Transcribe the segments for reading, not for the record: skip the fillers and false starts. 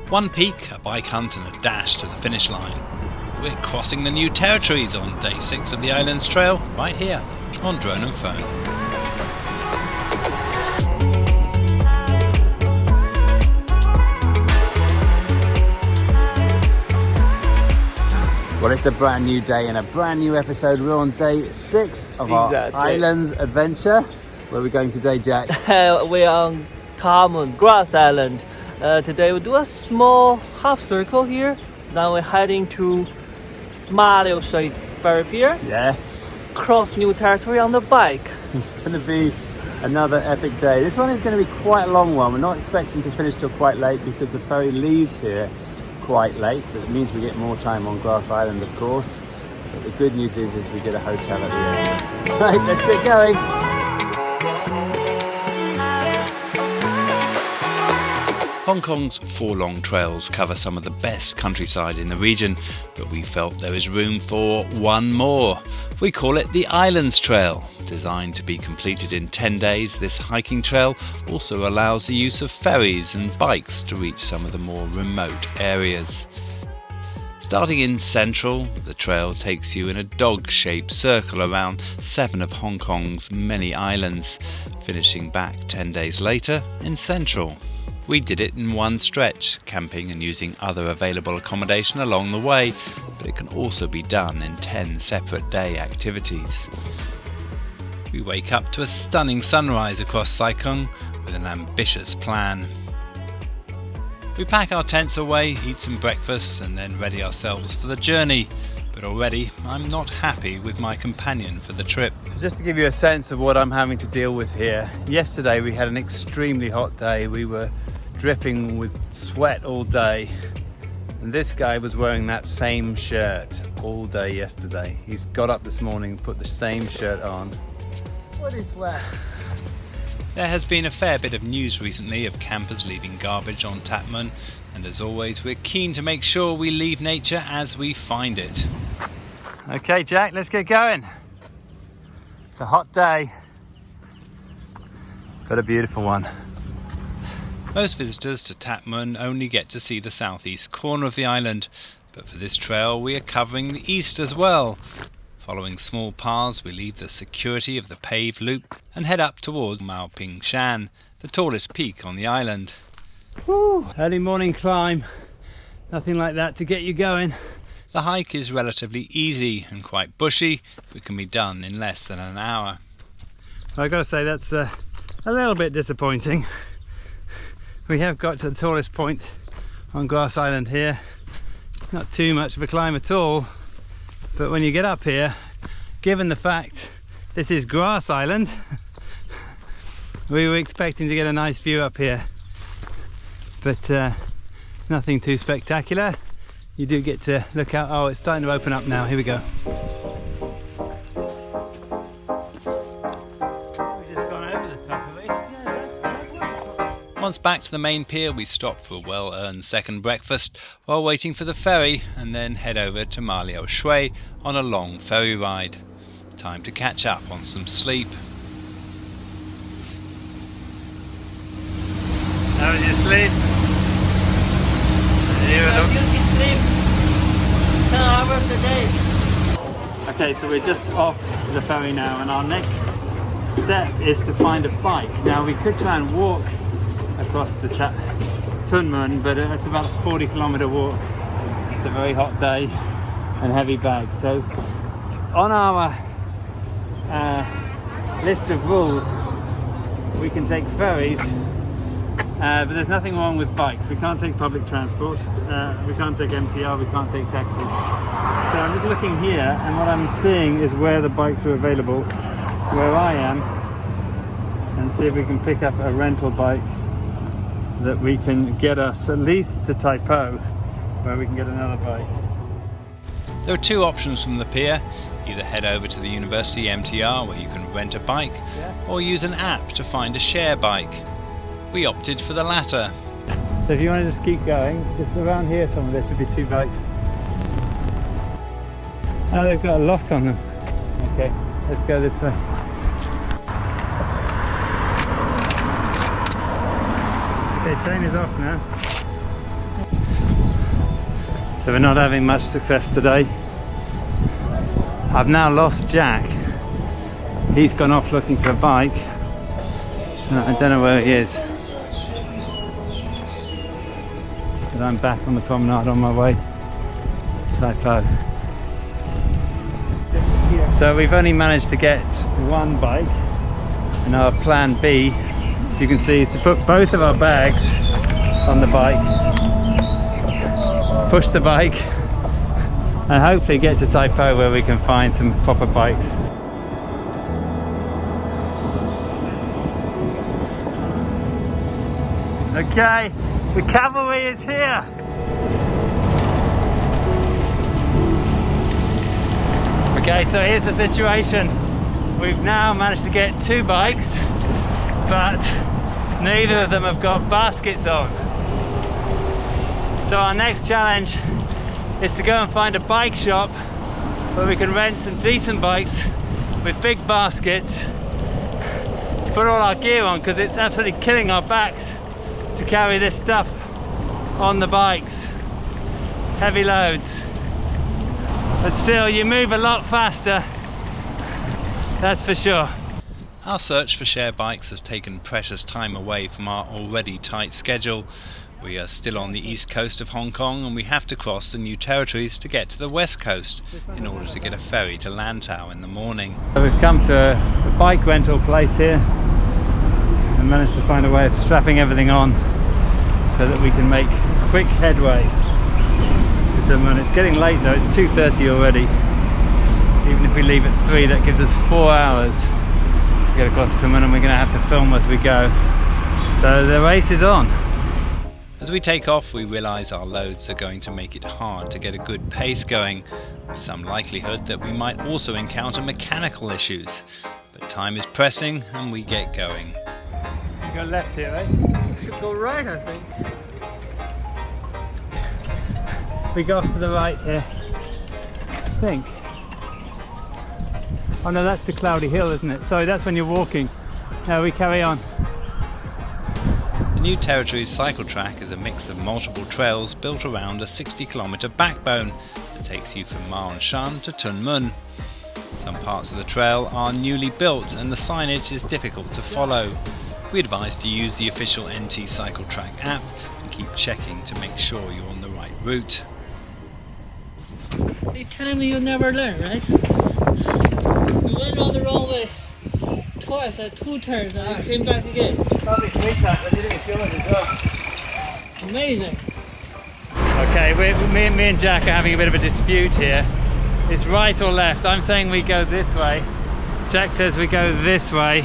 One peak, a bike hunt and a dash to the finish line. We're crossing the new territories on day 6 of the Islands Trail, right here on Drone and Phone. Well, it's a brand new day and a brand new episode. We're on day 6 of our Islands adventure. Where are we going today, Jack? We're on Tap Mun, Grass Island. Today we'll do a small half circle here. Now we're heading to Mao Ping Shan ferry pier. Yes. Cross new territory on the bike. It's going to be another epic day. This one is going to be quite a long one. We're not expecting to finish till quite late because the ferry leaves here quite late, but it means we get more time on Grass Island, of course. But the good news is we get a hotel at the end. Right, let's get going. Hong Kong's 4 long trails cover some of the best countryside in the region, but we felt there is room for one more. We call it the Islands Trail. Designed to be completed in 10 days, this hiking trail also allows the use of ferries and bikes to reach some of the more remote areas. Starting in Central, the trail takes you in a dog-shaped circle around 7 of Hong Kong's many islands, finishing back 10 days later in Central. We did it in one stretch, camping and using other available accommodation along the way, but it can also be done in 10 separate day activities. We wake up to a stunning sunrise across Sai Kung with an ambitious plan. We pack our tents away, eat some breakfast and then ready ourselves for the journey. But already I'm not happy with my companion for the trip. So just to give you a sense of what I'm having to deal with here. Yesterday we had an extremely hot day. We were dripping with sweat all day. And this guy was wearing that same shirt all day yesterday. He's got up this morning and put the same shirt on. What is wet? There has been a fair bit of news recently of campers leaving garbage on Tap Mun, and as always we're keen to make sure we leave nature as we find it. Okay, Jack, let's get going. It's a hot day, but a beautiful one. Most visitors to Tap Mun only get to see the southeast corner of the island, but for this trail we are covering the east as well. Following small paths, we leave the security of the paved loop and head up towards Mao Ping Shan, the tallest peak on the island. Woo, early morning climb, nothing like that to get you going. The hike is relatively easy and quite bushy, but can be done in less than an hour. I've got to say that's a little bit disappointing. We have got to the tallest point on Grass Island here. Not too much of a climb at all. But when you get up here, given the fact this is Grass Island, we were expecting to get a nice view up here. But nothing too spectacular. You do get to look out. Oh, it's starting to open up now. Here we go. Once back to the main pier, we stop for a well-earned second breakfast while waiting for the ferry and then head over to Mao Ping Shan on a long ferry ride. Time to catch up on some sleep. How was your sleep? Beauty sleep, 10 hours a day. Okay, so we're just off the ferry now, and our next step is to find a bike. Now we could try and walk across the Tuen Mun, but it's about a 40-kilometer walk. It's a very hot day and heavy bags. So on our list of rules, we can take ferries, but there's nothing wrong with bikes. We can't take public transport, we can't take MTR, we can't take taxis. So I'm just looking here, and what I'm seeing is where the bikes are available where I am, and see if we can pick up a rental bike that we can get us at least to Tai Po, where we can get another bike. There are 2 options from the pier. Either head over to the university MTR where you can rent a bike, or use an app to find a share bike. We opted for the latter. So if you want to just keep going, just around here somewhere there should be 2 bikes. Oh, they've got a lock on them. Okay, let's go this way. Okay, chain is off now. so we're not having much success today. I've now lost Jack. He's gone off looking for a bike. I don't know where he is. But I'm back on the promenade on my way to Tai Po. So we've only managed to get one bike, and our plan B, as you can see, is to put both of our bags on the bike, push the bike, and hopefully get to Tai Po where we can find some proper bikes. Okay, the cavalry is here! Okay, so here's the situation. We've now managed to get two bikes, but neither of them have got baskets on. So our next challenge is to go and find a bike shop where we can rent some decent bikes with big baskets to put all our gear on, because it's absolutely killing our backs to carry this stuff on the bikes. Heavy loads. But still, you move a lot faster, that's for sure. Our search for share bikes has taken precious time away from our already tight schedule. We are still on the east coast of Hong Kong, and we have to cross the new territories to get to the west coast in order to get a ferry to Lantau in the morning. So we've come to a bike rental place here and managed to find a way of strapping everything on so that we can make quick headway to Tuen Mun. It's getting late though, it's 2:30 already. Even if we leave at 3, that gives us 4 hours to get across to Tuen Mun, and we're going to have to film as we go. So the race is on. As we take off, we realise our loads are going to make it hard to get a good pace going, with some likelihood that we might also encounter mechanical issues. But time is pressing and we get going. Go left here, right? Should go right, I think. We go off to the right here, I think. Oh no, that's the Cloudy Hill, isn't it? Sorry, that's when you're walking. No, we carry on. The New Territories cycle track is a mix of multiple trails built around a 60-kilometre backbone that takes you from Mao Ping Shan to Tuen Mun. Some parts of the trail are newly built and the signage is difficult to follow. We advise to use the official NT Cycle Track app and keep checking to make sure you're on the right route. You're telling me you never learn, right? You went on the wrong way twice at 2 turns and you came back again. Probably 3 times, I didn't even feel it as well. Amazing. Okay, me and Jack are having a bit of a dispute here. It's right or left. I'm saying we go this way. Jack says we go this way.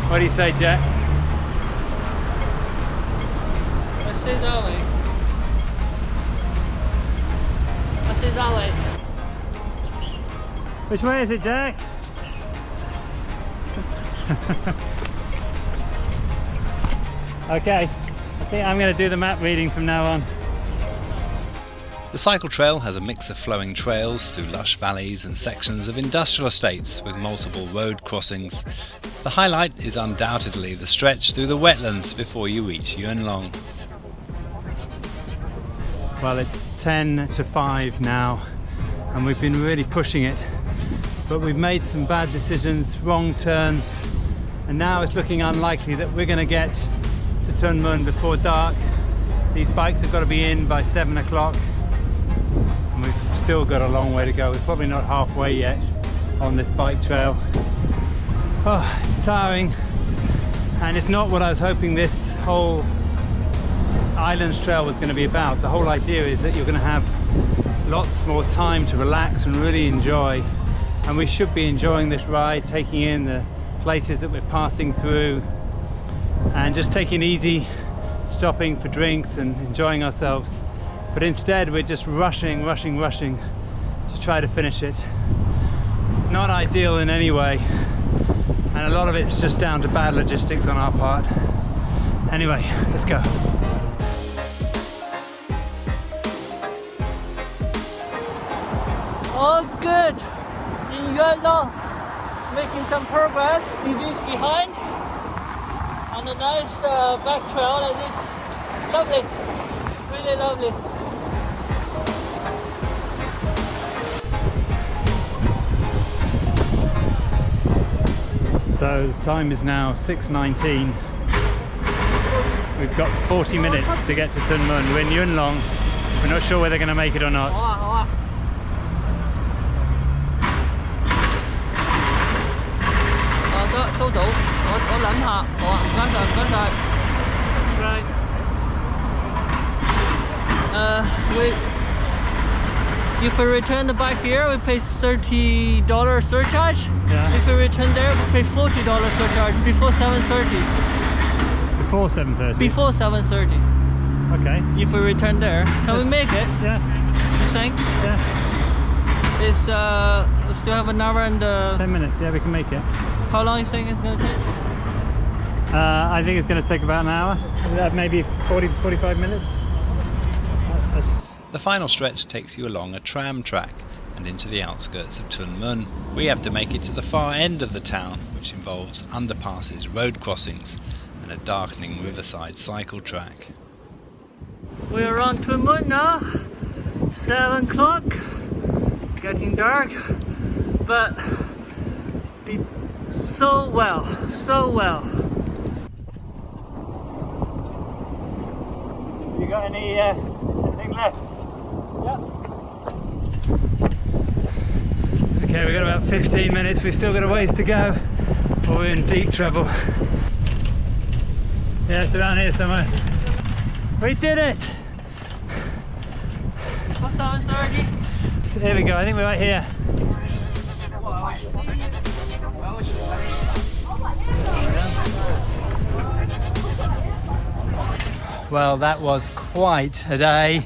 What do you say, Jack? I say that way. I say that way. Which way is it, Jack? Okay, I think I'm going to do the map reading from now on. The cycle trail has a mix of flowing trails through lush valleys and sections of industrial estates with multiple road crossings. The highlight is undoubtedly the stretch through the wetlands before you reach Yuen Long. Well, it's 10 to 5 now and we've been really pushing it, but we've made some bad decisions, wrong turns, and now it's looking unlikely that we're going to get to Tuen Mun before dark. These bikes have got to be in by 7 o'clock and we've still got a long way to go. We're probably not halfway yet on this bike trail. Oh, it's tiring and it's not what I was hoping this whole Islands Trail was going to be about. The whole idea is that you're going to have lots more time to relax and really enjoy, and we should be enjoying this ride, taking in the places that we're passing through and just taking it easy, stopping for drinks and enjoying ourselves. But instead we're just rushing to try to finish it. Not ideal in any way, and a lot of it's just down to bad logistics on our part. Anyway, let's go. All good. In Yuen Long, making some progress. DJ's behind on a nice back trail like this. Lovely, really lovely. So the time is now 6:19. We've got 40 minutes to get to Tuen Mun. We're in Yuen Long. We're not sure whether they're going to make it or not. If we return the bike here, we pay $30 surcharge. Yeah. If we return there, we pay $40 surcharge before 7:30. Before 7:30? Before 7:30. Okay. If we return there, can we make it? Yeah. You think? Yeah. It's we still have an hour and 10 minutes, yeah, we can make it. how long you think it's gonna take? I think it's going to take about an hour, maybe 45 minutes. The final stretch takes you along a tram track and into the outskirts of Tuen Mun. We have to make it to the far end of the town, which involves underpasses, road crossings and a darkening riverside cycle track. We're on Tuen Mun now, 7 o'clock, getting dark, but did so well. You got anything left? Yeah. Okay, we've got about 15 minutes, we've still got a ways to go, or we're in deep trouble. Yeah, it's around here somewhere. We did it! Before 7:30. So here we go, I think we're right here. Well, that was quite a day.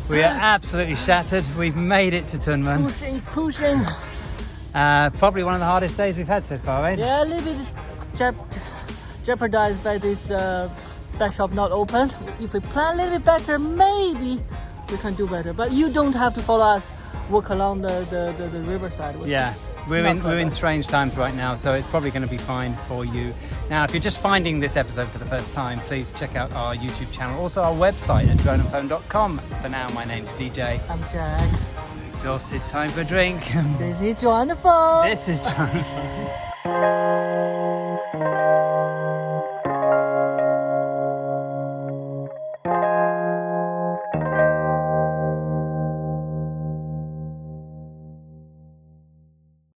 We are absolutely shattered. We've made it to Tuen Mun. Pushing. Probably one of the hardest days we've had so far, right? Yeah, a little bit jeopardized by this back shop not open. If we plan a little bit better, maybe we can do better. But you don't have to follow us walk along the riverside. Yeah, we're in strange times right now, so it's probably going to be fine for you. Now, if you're just finding this episode for the first time, please check out our YouTube channel, also our website at droneandphone.com. For now, my name's DJ. I'm Jack. Exhausted, time for a drink. This is John the phone. This is John the phone.